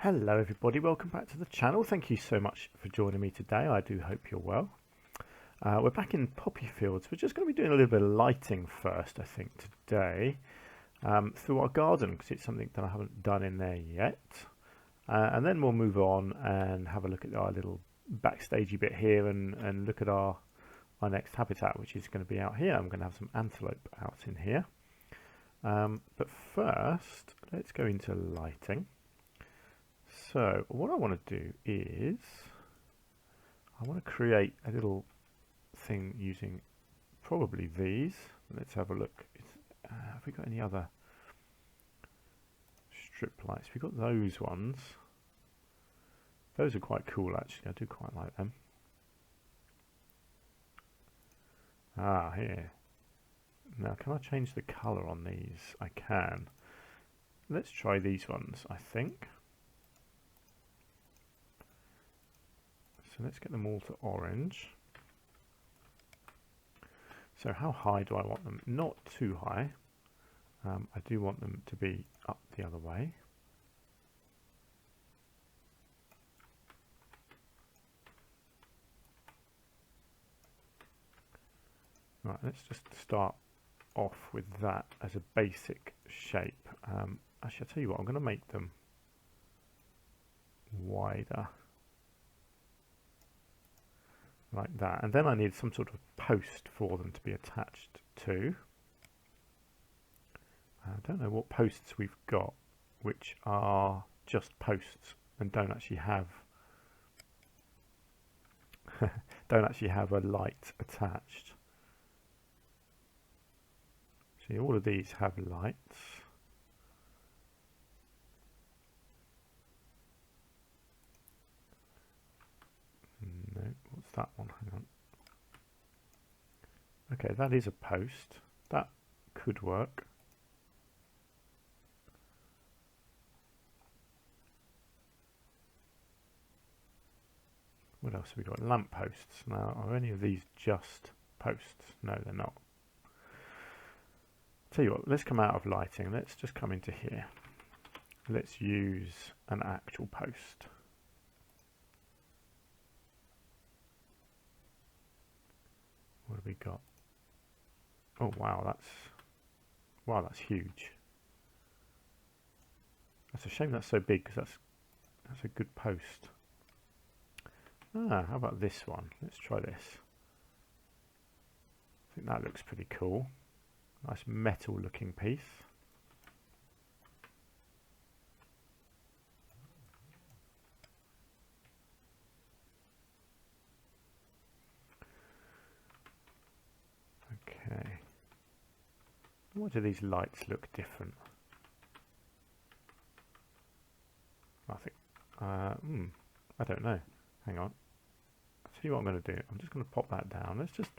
Hello everybody, welcome back to the channel. Thank you so much for joining me today. I do hope you're well. We're back in Poppyfields. We're just going to be doing a little bit of lighting first, I think, today through our garden, because it's something that I haven't done in there yet. And then we'll move on and have a look at our little backstagey bit here and look at our next habitat, which is going to be out here. I'm going to have some antelope out in here. But first, let's go into lighting. So what I want to do is I want to create a little thing using probably these. Let's have a look. Have we got any other strip lights? We've got those ones. Those are quite cool actually. I do quite like them. Here. Now can I change the colour on these? I can. Let's try these ones, I think. So let's get them all to orange. So how high do I want them? Not too high. I do want them to be up the other way. Right, let's just start off with that as a basic shape. Actually, I'll tell you what, I'm going to make them wider. Like that, and then I need some sort of post for them to be attached to. I don't know what posts we've got which are just posts and don't actually have a light attached. See, all of these have lights. No, what's that one? Hang on. Okay, that is a post. That could work. What else have we got? Lamp posts. Now, are any of these just posts? No, they're not. Tell you what, let's come out of lighting. Let's just come into here. Let's use an actual post. What have we got? Oh wow, that's huge. That's a shame that's so big, because that's a good post. How about this one? Let's try this. I think that looks pretty cool. Nice metal looking piece. Okay. Why do these lights look different? I think, I don't know. Hang on. I'll tell you what I'm going to do. I'm just going to pop that down. Let's just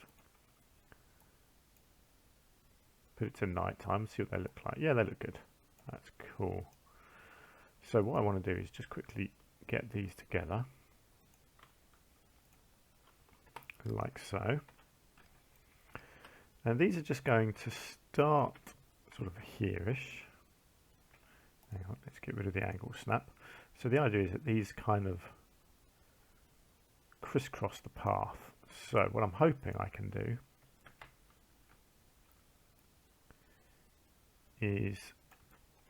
put it to night time, see what they look like. Yeah, they look good. That's cool. So what I want to do is just quickly get these together. Like so. And these are just going to start sort of here-ish. Hang on, let's get rid of the angle snap. So the idea is that these kind of crisscross the path. So what I'm hoping I can do is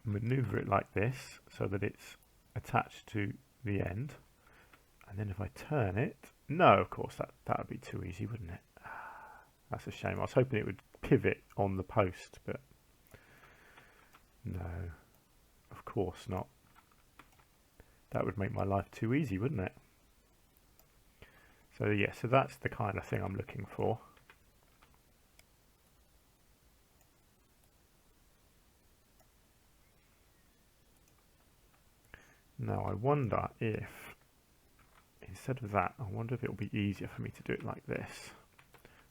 maneuver it like this so that it's attached to the end. And then if I turn it, no, of course that would be too easy, wouldn't it? That's a shame. I was hoping it would pivot on the post, but no, of course not. That would make my life too easy, wouldn't it? So yeah, so that's the kind of thing I'm looking for. Now I wonder if, instead of that, I wonder if it will be easier for me to do it like this.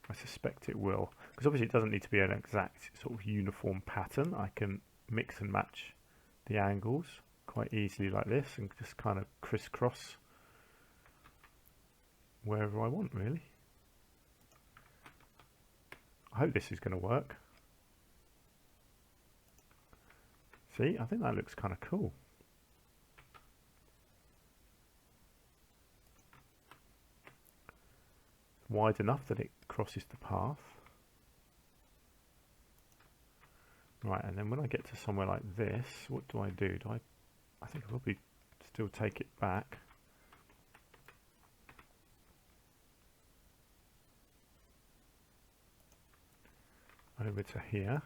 I suspect it will, because obviously it doesn't need to be an exact sort of uniform pattern. I can mix and match the angles quite easily like this and just kind of crisscross wherever I want, really. I hope this is going to work. See, I think that looks kind of cool. wide enough that it crosses the path. Right, and then when I get to somewhere like this, what do? I think I'll probably still take it back. Over to here,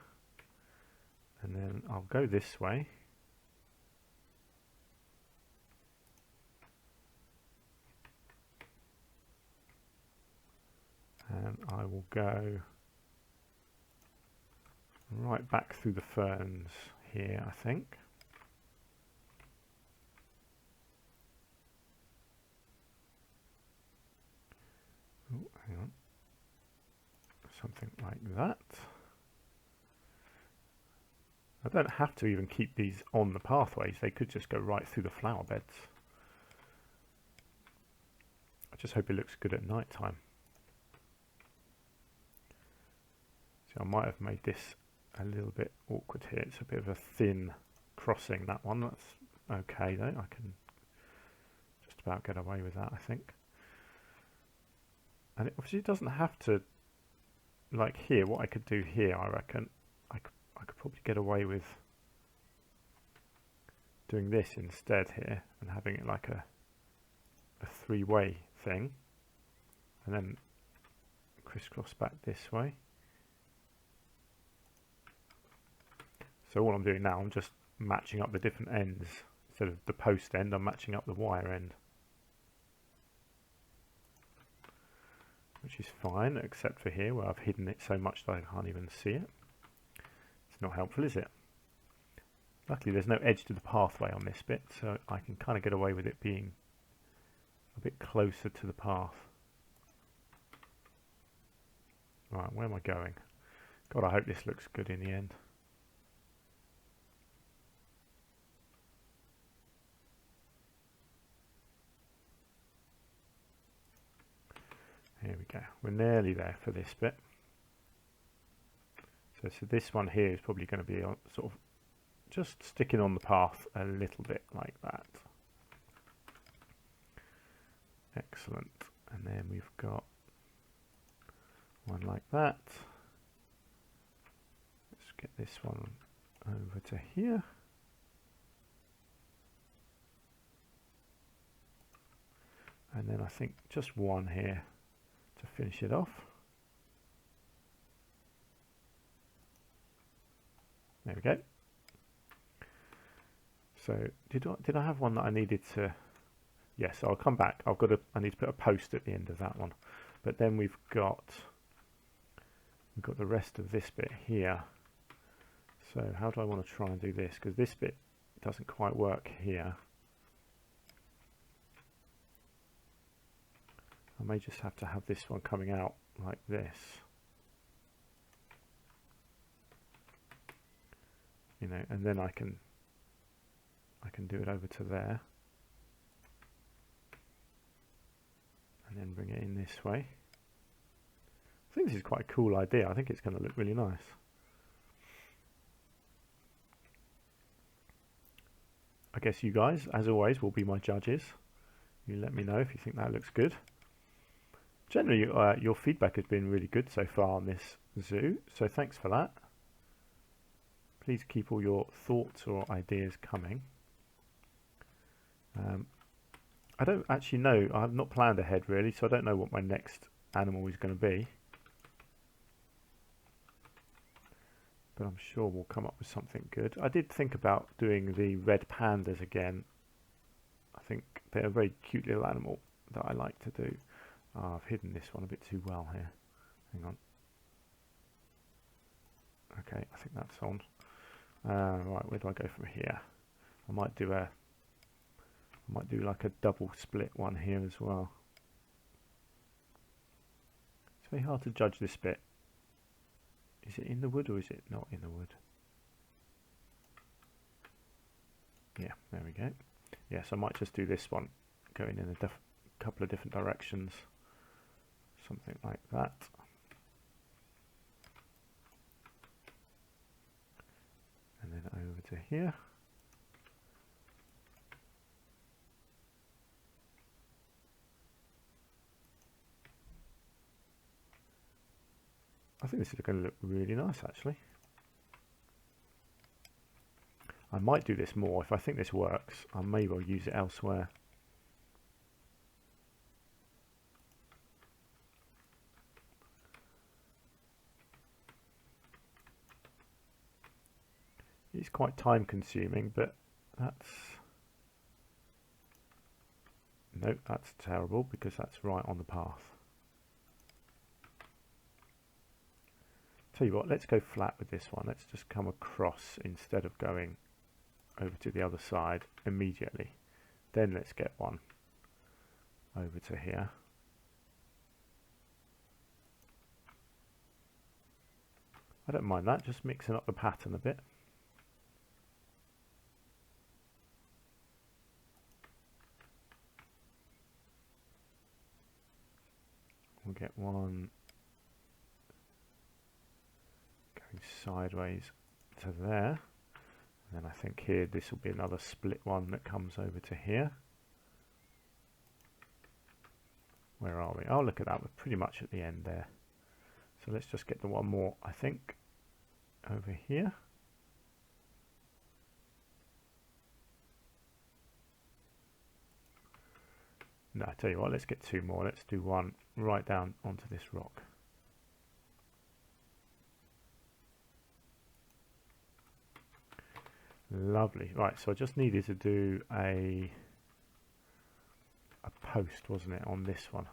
and then I'll go this way. And I will go right back through the ferns here, I think. Oh, hang on. Something like that. I don't have to even keep these on the pathways. They could just go right through the flower beds. I just hope it looks good at night time. So I might have made this a little bit awkward here. It's a bit of a thin crossing, that one. That's okay though. I can just about get away with that, I think. And it obviously doesn't have to, like here, what I could do here, I reckon, I could probably get away with doing this instead here and having it like a three-way thing, and then crisscross back this way. So all I'm doing now, I'm just matching up the different ends. Instead of the post end, I'm matching up the wire end, which is fine, except for here where I've hidden it so much that I can't even see it. It's not helpful, is it? Luckily there's no edge to the pathway on this bit, so I can kind of get away with it being a bit closer to the path. Right, where am I going? God, I hope this looks good in the end. Here we go. We're nearly there for this bit. So this one here is probably going to be sort of just sticking on the path a little bit like that. Excellent. And then we've got one like that. Let's get this one over to here. And then I think just one here to finish it off. There we go. So did I have one that I needed to? Yes, I'll come back. I need to put a post at the end of that one. But then we've got the rest of this bit here. So how do I want to try and do this? Because this bit doesn't quite work here. I may just have to have this one coming out like this. You know, and then I can do it over to there. And then bring it in this way. I think this is quite a cool idea. I think it's going to look really nice. I guess you guys, as always, will be my judges. You let me know if you think that looks good. Generally, your feedback has been really good so far on this zoo, so thanks for that. Please keep all your thoughts or ideas coming. I don't actually know, I've not planned ahead really, so I don't know what my next animal is going to be. But I'm sure we'll come up with something good. I did think about doing the red pandas again. I think they're a very cute little animal that I like to do. Oh, I've hidden this one a bit too well here. Hang on. Okay, I think that's on. Right, where do I go from here? I might do like a double split one here as well. It's very hard to judge this bit. Is it in the wood or is it not in the wood? Yeah, there we go. Yes, I might just do this one, going in a couple of different directions. Something like that. And then over to here. I think this is going to look really nice actually. I might do this more. If I think this works, I may well use it elsewhere. It's quite time consuming, but that's... No, that's terrible because that's right on the path. Tell you what, let's go flat with this one. Let's just come across instead of going over to the other side immediately. Then let's get one over to here. I don't mind that, just mixing up the pattern a bit. We'll get one going sideways to there. And then I think here this will be another split one that comes over to here. Where are we? Oh, look at that, we're pretty much at the end there. So let's just get the one more, I think, over here. No, I tell you what, let's get two more. Let's do one right down onto this rock. Lovely. Right, so I just needed to do a post, wasn't it, on this one.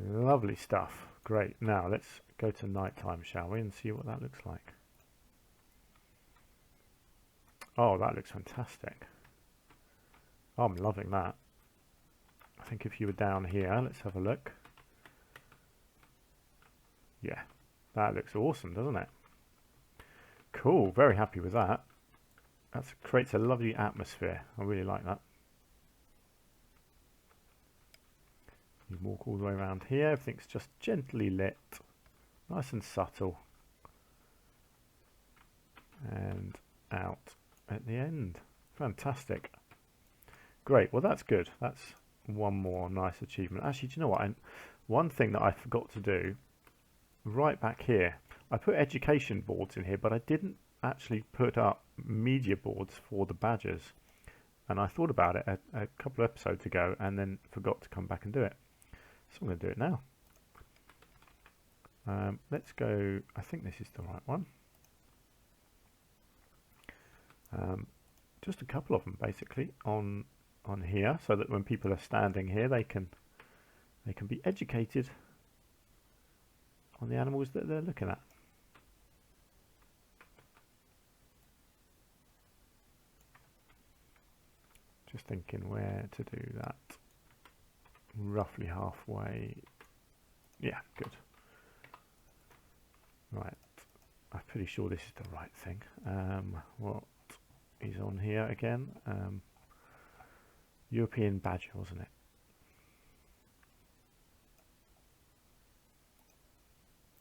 Lovely stuff. Great. Now let's go to nighttime, shall we, and see what that looks like. Oh, that looks fantastic. Oh, I'm loving that. I think if you were down here, let's have a look. Yeah, that looks awesome, doesn't it? Cool, very happy with that. That creates a lovely atmosphere. I really like that. You walk all the way around here, everything's just gently lit, nice and subtle. And out at the end. Fantastic. Great, well that's good. That's one more nice achievement. Actually, do you know what? One thing that I forgot to do, right back here, I put education boards in here, but I didn't actually put up media boards for the badges. And I thought about it a couple of episodes ago and then forgot to come back and do it. So I'm going to do it now. Let's go, I think this is the right one. Just a couple of them basically on here, so that when people are standing here they can be educated on the animals that they're looking at. Just thinking where to do that. Roughly halfway. Yeah, good. Right, I'm pretty sure this is the right thing. What is on here again? European badger, wasn't it?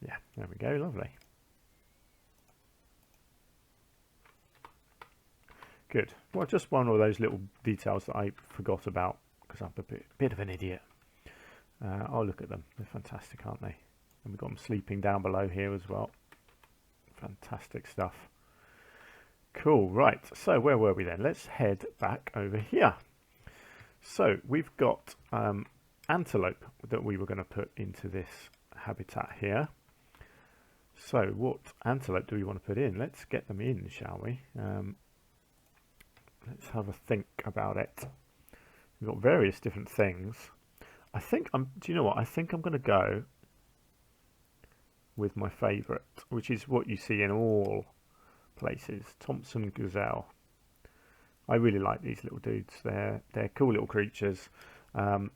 Yeah, there we go, lovely. Good. Well, just one of those little details that I forgot about because I'm a bit of an idiot. I'll look at them. They're fantastic, aren't they? And we've got them sleeping down below here as well. Fantastic stuff. Cool, right. So where were we then? Let's head back over here. So we've got antelope that we were going to put into this habitat here. So what antelope do we want to put in? Let's get them in, shall we? Let's have a think about it. We've got various different things. I think do you know what? I think I'm going to go with my favourite, which is what you see in all places, Thompson gazelle. I really like these little dudes. They're cool little creatures. They're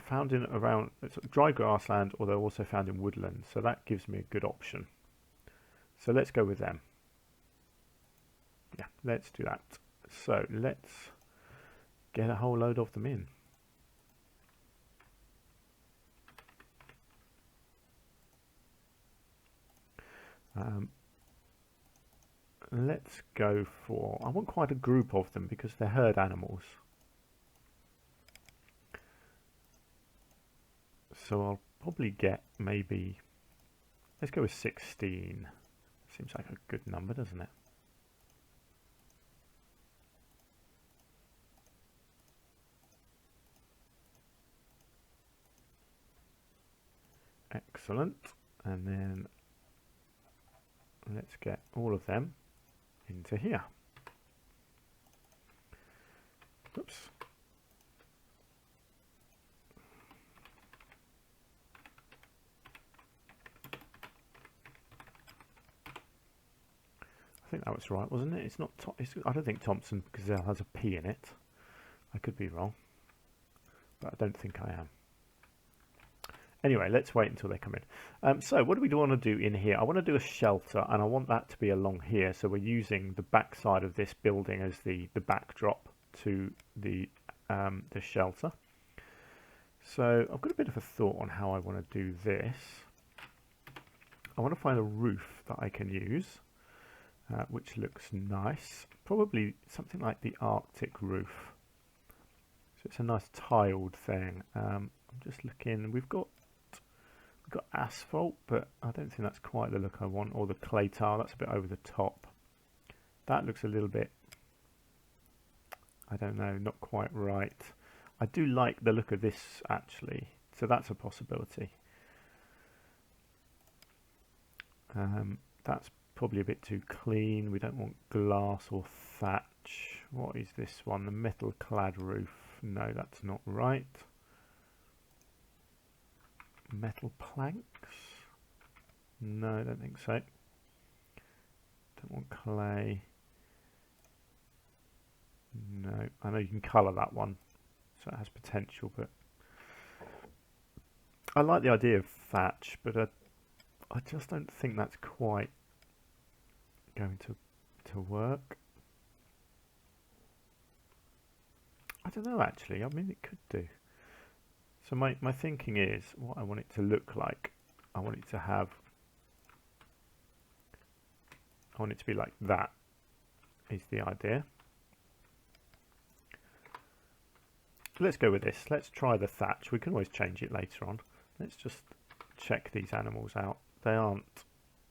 found in around dry grassland, or they're also found in woodland. So that gives me a good option. So let's go with them. Yeah, let's do that. So let's get a whole load of them in. let's go for, I want quite a group of them because they're herd animals. So I'll probably get maybe, let's go with 16. Seems like a good number, doesn't it? Excellent. And then let's get all of them into here. Oops. I think that was right, wasn't it? It's not. I don't think Thompson Gazelle has a P in it. I could be wrong, but I don't think I am. Anyway, let's wait until they come in. So what do we want to do in here? I want to do a shelter, and I want that to be along here. So we're using the back side of this building as the backdrop to the shelter. So I've got a bit of a thought on how I want to do this. I want to find a roof that I can use. Which looks nice. Probably something like the Arctic roof. So it's a nice tiled thing. I'm just looking. We've got asphalt, but I don't think that's quite the look I want. Or the clay tile. That's a bit over the top. That looks a little bit, I don't know, not quite right. I do like the look of this actually. So that's a possibility. That's probably a bit too clean. We don't want glass or thatch. What is this one? The metal clad roof. No, that's not right. Metal planks? No, I don't think so. Don't want clay. No, I know you can colour that one, so it has potential, but I like the idea of thatch, but I just don't think that's quite going to work. I don't know actually. I mean, it could do. So my thinking is what I want it to look like. I want it to have, I want it to be like that is the idea. Let's go with this. Let's try the thatch. We can always change it later on. Let's just check these animals out. They aren't,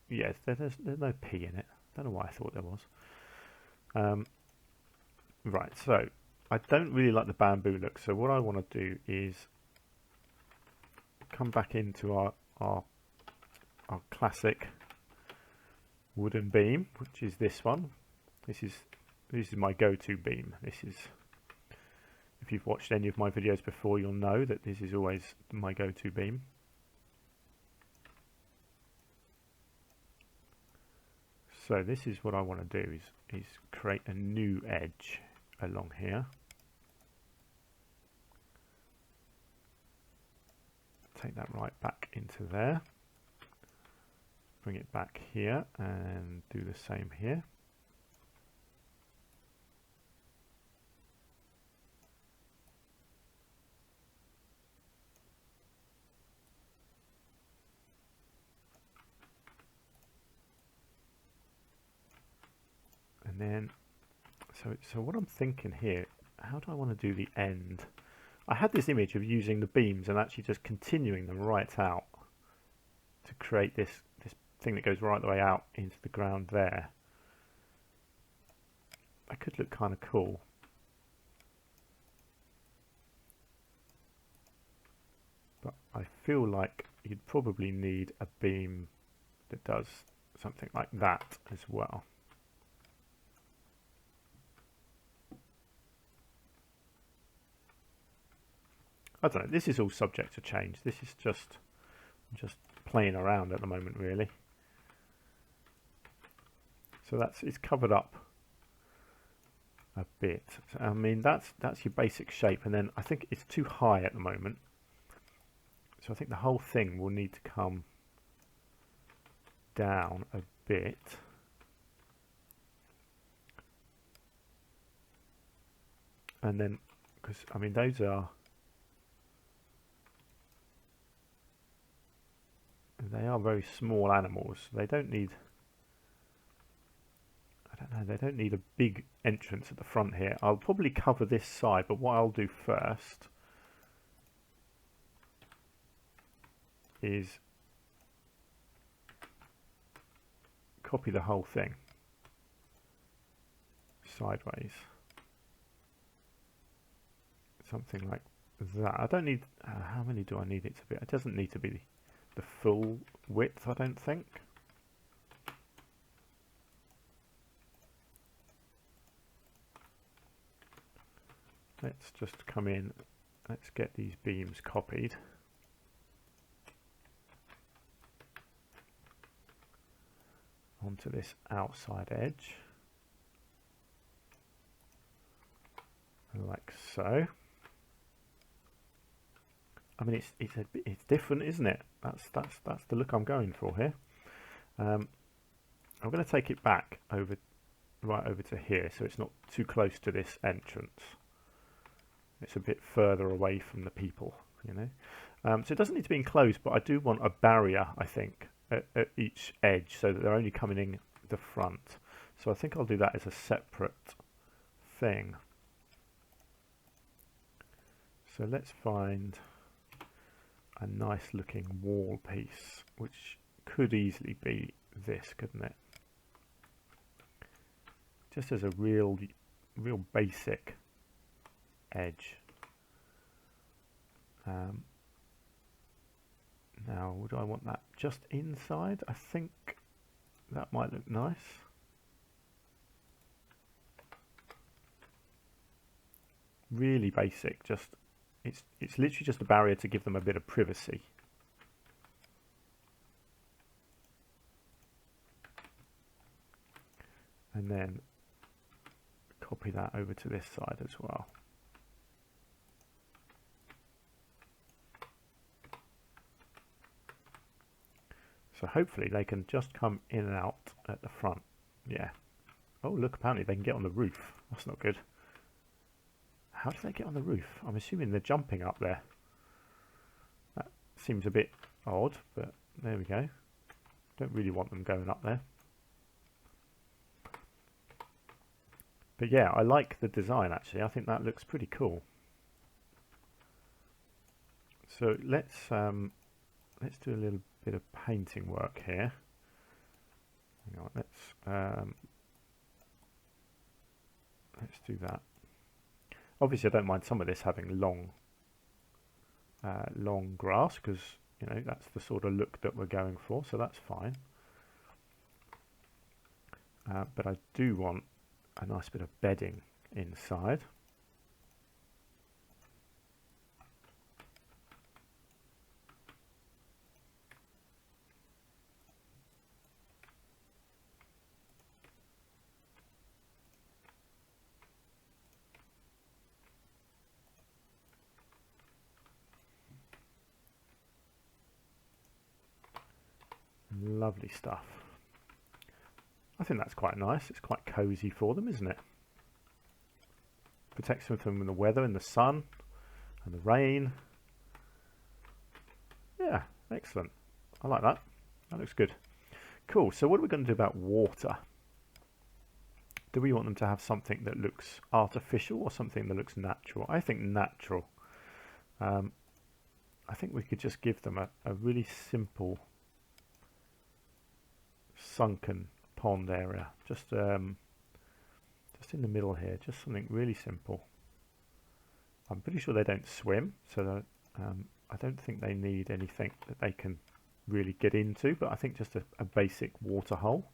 yes, there's no P in it. I don't know why I thought there was. Right, so I don't really like the bamboo look, so what I want to do is come back into our classic wooden beam, which is this one. This is my go-to beam. This is, if you've watched any of my videos before, you'll know that this is always my go-to beam. So this is what I want to do is create a new edge along here. Take that right back into there. Bring it back here and do the same here. And then, so what I'm thinking here, how do I want to do the end? I had this image of using the beams and actually just continuing them right out to create this thing that goes right the way out into the ground there. That could look kind of cool. But I feel like you'd probably need a beam that does something like that as well. I don't know, this is all subject to change. This is just playing around at the moment, really. So it's covered up a bit. So, I mean, that's your basic shape, and then I think it's too high at the moment. So I think the whole thing will need to come down a bit. And then, because I mean, those are, they are very small animals. They don't need, I don't know, they don't need a big entrance at the front here. I'll probably cover this side, but what I'll do first is copy the whole thing sideways. Something like that. I don't need, how many do I need it to be? It doesn't need to be the full width, I don't think. Let's just come in, let's get these beams copied. Onto this outside edge. Like so. I mean, it's different, isn't it? That's the look I'm going for here. I'm going to take it back right over to here, so it's not too close to this entrance. It's a bit further away from the people, you know. So it doesn't need to be enclosed, but I do want a barrier, I think, at each edge, so that they're only coming in the front. So I think I'll do that as a separate thing. So let's find a nice looking wall piece, which could easily be this, couldn't it? Just as a real basic edge. Now, would I want that just inside? I think that might look nice. Really basic, just it's literally just a barrier to give them a bit of privacy. And then copy that over to this side as well. So hopefully they can just come in and out at the front. Yeah. Oh look, apparently they can get on the roof. That's not good. How do they get on the roof? I'm assuming they're jumping up there. That seems a bit odd, but there we go. Don't really want them going up there. But yeah, I like the design actually. I think that looks pretty cool. So let's do a little bit of painting work here. Hang on, let's do that. Obviously, I don't mind some of this having long grass, because you know that's the sort of look that we're going for, so that's fine. But I do want a nice bit of bedding inside. Lovely stuff. I think that's quite nice. It's quite cozy for them, isn't it? Protects them from the weather and the sun and the rain. Yeah, excellent. I like that. That looks good. Cool. So what are we going to do about water? Do we want them to have something that looks artificial or something that looks natural? I think natural. I think we could just give them a really simple sunken pond area, just in the middle here, just something really simple. I'm pretty sure they don't swim, so that, I don't think they need anything that they can really get into, but I think just a basic water hole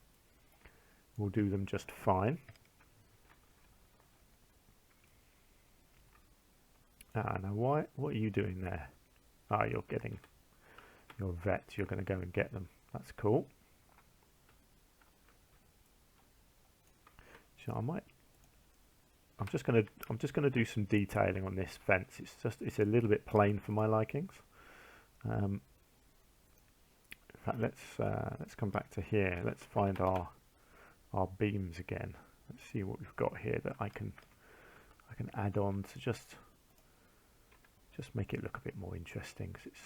will do them just fine. Now what are you doing there? You're getting your vets, you're going to go and get them. That's cool. So I'm just gonna do some detailing on this fence. It's a little bit plain for my likings. In fact, let's come back to here. Let's find our beams again. Let's see what we've got here that I can add on to just make it look a bit more interesting, 'cause it's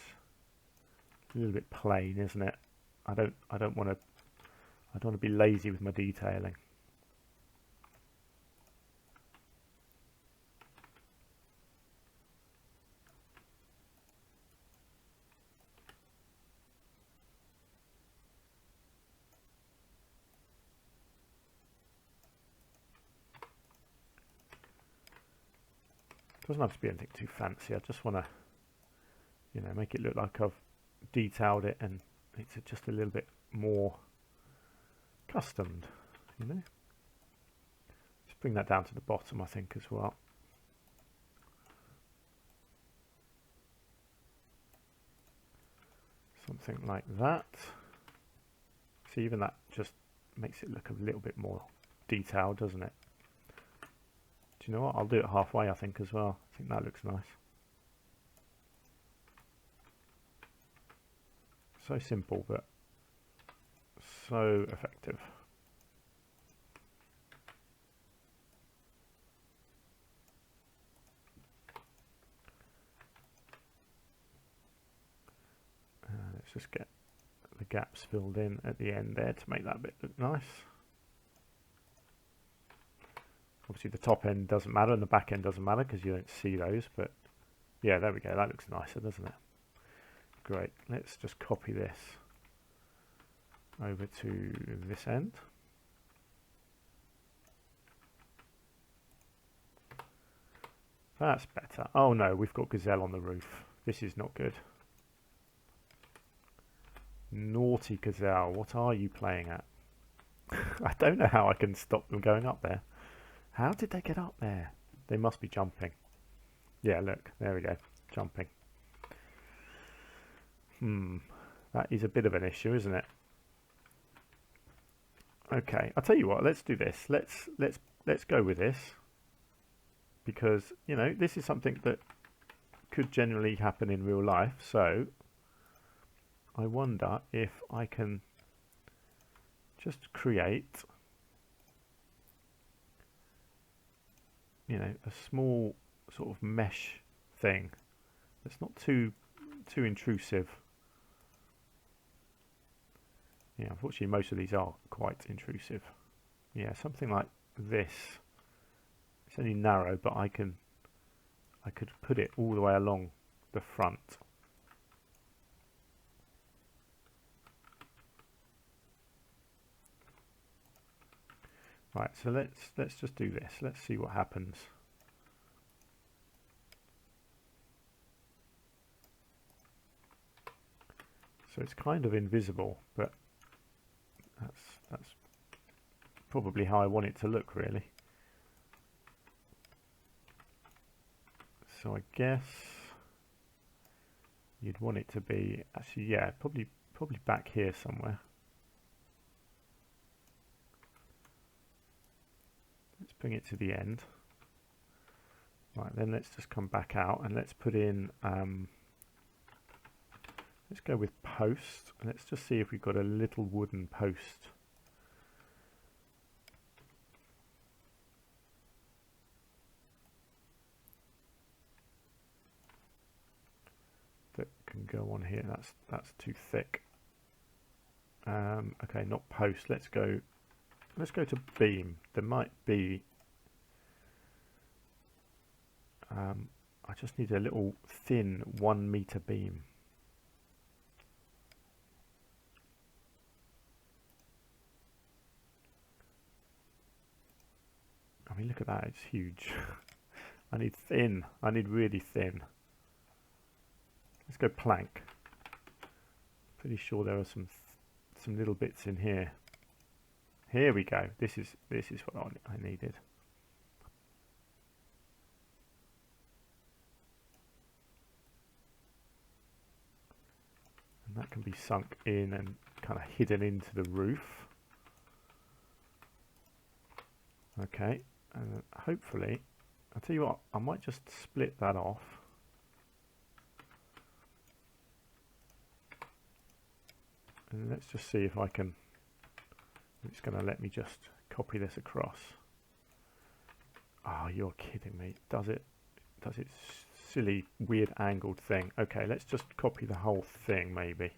a little bit plain, isn't it? I don't want to be lazy with my detailing. Doesn't have to be anything too fancy. I just want to, you know, make it look like I've detailed it and it's just a little bit more customed, you know. Let's bring that down to the bottom, I think, as well. Something like that. See, even that just makes it look a little bit more detailed, doesn't it? Do you know what? I'll do it halfway, I think, as well. I think that looks nice. So simple, but so effective. Let's just get the gaps filled in at the end there to make that bit look nice. Obviously the top end doesn't matter and the back end doesn't matter because you don't see those, but yeah, there we go. That looks nicer, doesn't it? Great. Let's just copy this over to this end. That's better. Oh no, we've got gazelle on the roof. This is not good. Naughty gazelle, what are you playing at? I don't know how I can stop them going up there. How did they get up there? They must be jumping. Yeah, look, there we go, jumping. That is a bit of an issue, isn't it? Okay, I'll tell you what, let's do this. Let's go with this. Because, you know, this is something that could generally happen in real life, so I wonder if I can just create, you know, a small sort of mesh thing that's not too intrusive. Yeah, unfortunately most of these are quite intrusive. Yeah, something like this. It's only narrow, but I could put it all the way along the front. Right, so let's just do this. Let's see what happens. So it's kind of invisible, but that's probably how I want it to look, really. So I guess you'd want it to be, actually, yeah, probably back here somewhere. Let's bring it to the end. Right, then let's just come back out and let's put in, let's go with post. Let's just see if we've got a little wooden post. That can go on here. That's too thick. Okay, not post. Let's go to beam. There might be. I just need a little thin 1 meter beam. I mean, look at that. It's huge. I need thin. I need really thin. Let's go plank. Pretty sure there are some little bits in here. Here we go. This is what I needed. And that can be sunk in and kind of hidden into the roof. Okay, and hopefully, I'll tell you what, I might just split that off. And let's just see if I can, it's going to let me just copy this across. Oh, you're kidding me. Does it silly, weird angled thing. Okay, let's just copy the whole thing maybe.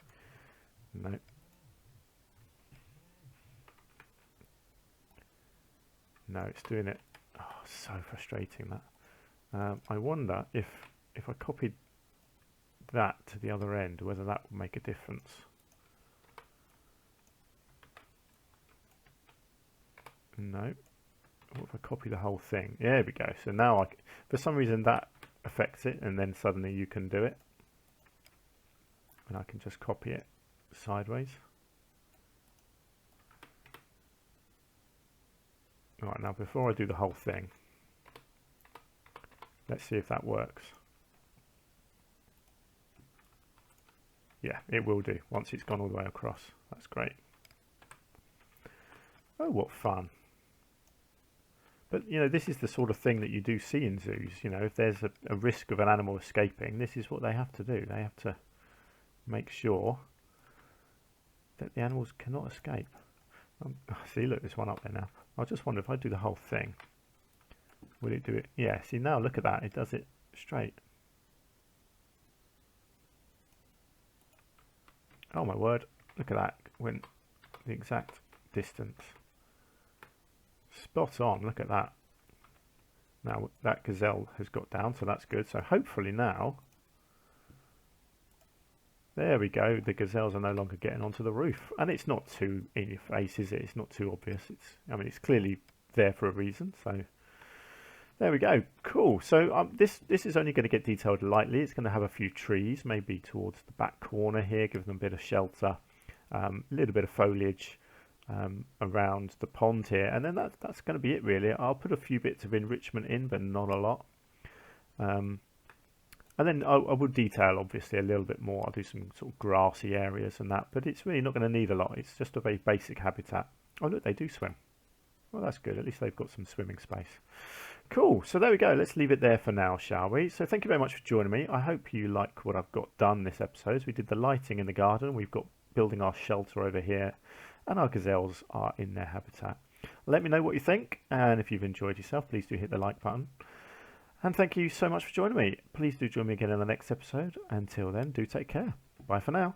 No. No, it's doing it. Oh, so frustrating that. I wonder if I copied that to the other end, whether that would make a difference. No. what if I copy the whole thing? Yeah, there we go. So now for some reason that affects it, and then suddenly you can do it. And I can just copy it sideways. Right, now before I do the whole thing, let's see if that works. Yeah, it will do once it's gone all the way across. That's great. Oh, what fun. But, you know, this is the sort of thing that you do see in zoos. You know, if there's a risk of an animal escaping, this is what they have to do. They have to make sure that the animals cannot escape. See, look, there's one up there now. I just wonder if I do the whole thing, will it do it? Yeah, see, now look at that. It does it straight. Oh my word, look at that, went the exact distance. Spot on, look at that. Now that gazelle has got down, so that's good. So hopefully now, there we go, the gazelles are no longer getting onto the roof. And it's not too in your face, is it? It's not too obvious. I mean, it's clearly there for a reason, so there we go. Cool. So this is only going to get detailed lightly. It's going to have a few trees, maybe towards the back corner here, give them a bit of shelter, a little bit of foliage around the pond here, and then that's going to be it really. I'll put a few bits of enrichment in, but not a lot. And then I will detail obviously a little bit more. I'll do some sort of grassy areas and that, but it's really not going to need a lot. It's just a very basic habitat. Oh look, they do swim. Well, that's good. At least they've got some swimming space. Cool. So there we go. Let's leave it there for now, shall we? So thank you very much for joining me. I hope you like what I've got done this episode. We did the lighting in the garden. We've got building our shelter over here, and our gazelles are in their habitat. Let me know what you think, and if you've enjoyed yourself, please do hit the like button. And thank you so much for joining me. Please do join me again in the next episode. Until then, do take care. Bye for now.